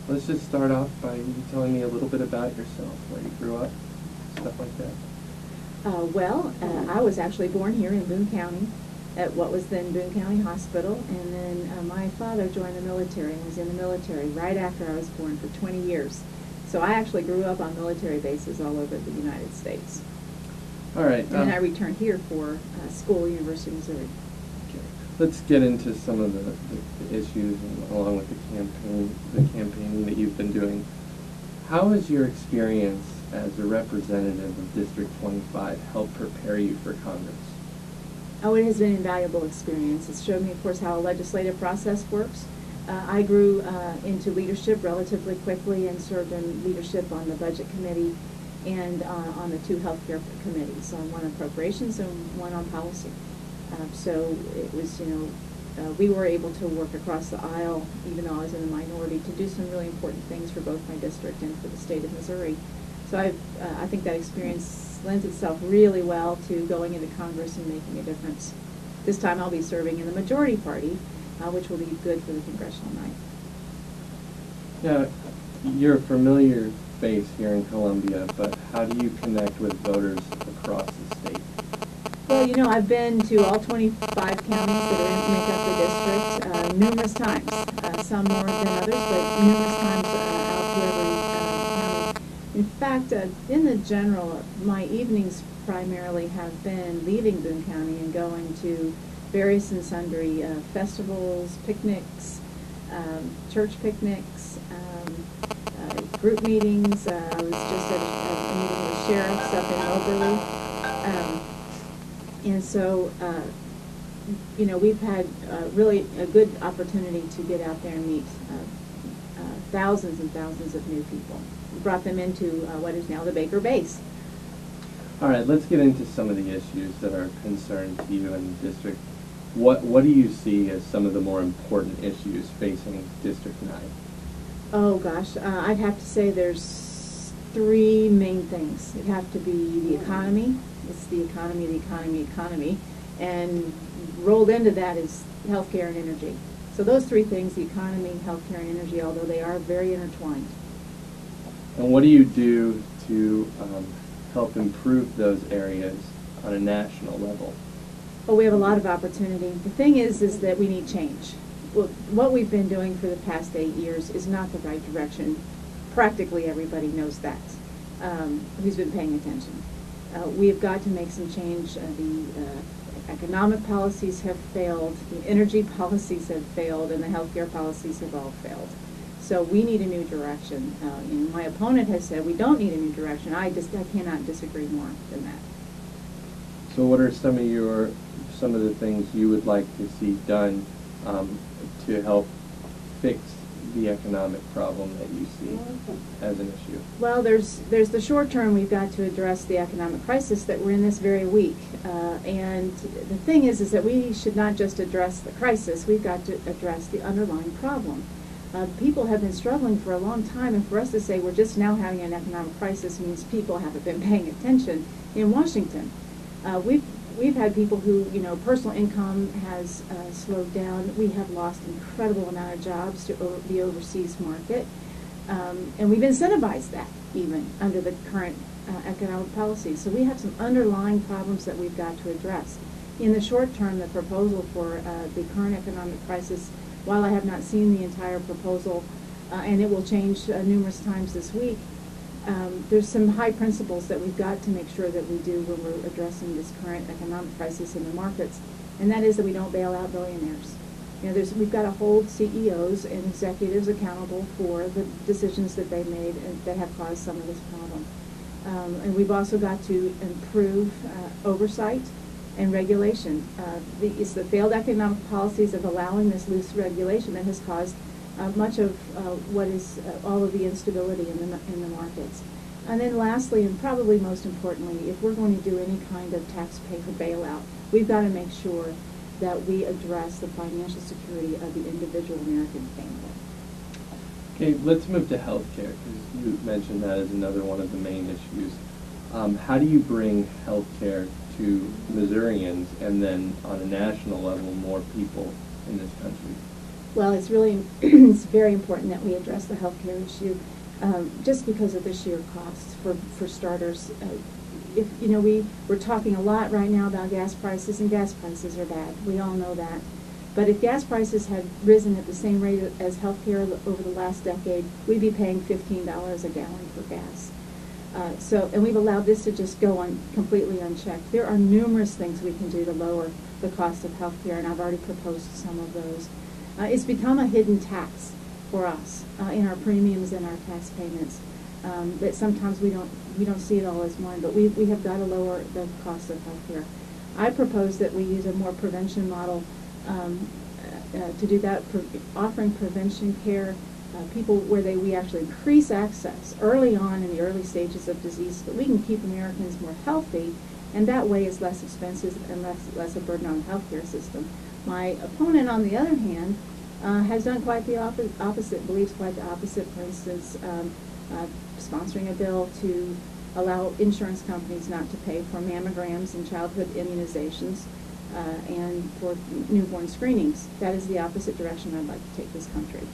let's just start off by you telling me a little bit about yourself, where you grew up, stuff like that. I was actually born here in Boone County at what was then Boone County Hospital, and then my father joined the military and was in the military right after I was born for 20 years. So I actually grew up on military bases all over the United States. All right. And then I returned here for school, University of Missouri. Okay. Let's get into some of the issues and along with the campaigning that you've been doing. How has your experience as a representative of District 25 helped prepare you for Congress? Oh, it has been an invaluable experience. It's showed me, of course, how a legislative process works. I grew into leadership relatively quickly and served in leadership on the Budget Committee and on the 2 healthcare committees, on one on appropriations and one on policy. So it was, we were able to work across the aisle, even though I was in the minority, to do some really important things for both my district and for the state of Missouri. So I think that experience lends itself really well to going into Congress and making a difference. This time I'll be serving in the majority party, which will be good for the congressional night. Yeah, you're a familiar face here in Columbia, but how do you connect with voters across the state? Well, I've been to all 25 counties that make up the district numerous times, some more than others, but numerous times out to every county. In fact, in the general, my evenings primarily have been leaving Boone County and going to various and sundry festivals, picnics, church picnics, group meetings. I was just at a meeting with sheriffs up in Oberlin. And so, we've had really a good opportunity to get out there and meet thousands and thousands of new people. We brought them into what is now the Baker base. All right, let's get into some of the issues that are of concern to you in the district. What do you see as some of the more important issues facing District 9? Oh gosh, I'd have to say there's 3 main things. It'd have to be the economy. It's the economy, and rolled into that is healthcare and energy. So those 3 things, the economy, healthcare, and energy, although they are very intertwined. And what do you do to help improve those areas on a national level? Well, we have a lot of opportunity. The thing is that we need change. Well, what we've been doing for the past 8 years is not the right direction. Practically everybody knows that, who's been paying attention. We've got to make some change. The economic policies have failed, the energy policies have failed, and the healthcare policies have all failed. So we need a new direction. And my opponent has said we don't need a new direction. I cannot disagree more than that. So what are some of the things you would like to see done to help fix the economic problem that you see as an issue? Well, there's the short term. We've got to address the economic crisis that we're in this very week. And the thing is that we should not just address the crisis. We've got to address the underlying problem. People have been struggling for a long time, and for us to say we're just now having an economic crisis means people haven't been paying attention in Washington. We've had people who, personal income has slowed down. We have lost an incredible amount of jobs to the overseas market. And we've incentivized that even under the current economic policies. So we have some underlying problems that we've got to address. In the short term, the proposal for the current economic crisis, while I have not seen the entire proposal, and it will change numerous times this week, there's some high principles that we've got to make sure that we do when we're addressing this current economic crisis in the markets, and that is that we don't bail out billionaires. We've got to hold CEOs and executives accountable for the decisions that they made and that have caused some of this problem. And we've also got to improve oversight and regulation. It's the failed economic policies of allowing this loose regulation that has caused much of what is all of the instability in the markets. And then lastly, and probably most importantly, if we're going to do any kind of taxpayer bailout, we've got to make sure that we address the financial security of the individual American family. Okay, let's move to health care, because you mentioned that as another one of the main issues. How do you bring health care to Missourians and then on a national level more people in this country? Well, it's really it's very important that we address the healthcare issue, just because of the sheer costs. For starters, if you know, we're talking a lot right now about gas prices, and gas prices are bad. We all know that. But if gas prices had risen at the same rate as healthcare over the last decade, we'd be paying $15 a gallon for gas. And we've allowed this to just go on completely unchecked. There are numerous things we can do to lower the cost of healthcare, and I've already proposed some of those. It's become a hidden tax for us in our premiums and our tax payments. That sometimes we don't see it all as one, but we have got to lower the cost of healthcare. I propose that we use a more prevention model to do that, offering prevention care. People where we actually increase access early on in the early stages of disease so that we can keep Americans more healthy, and that way it's less expensive and less a burden on the healthcare system. My opponent, on the other hand, has done quite the opposite, believes quite the opposite. For instance, sponsoring a bill to allow insurance companies not to pay for mammograms and childhood immunizations and for newborn screenings. That is the opposite direction I'd like to take this country.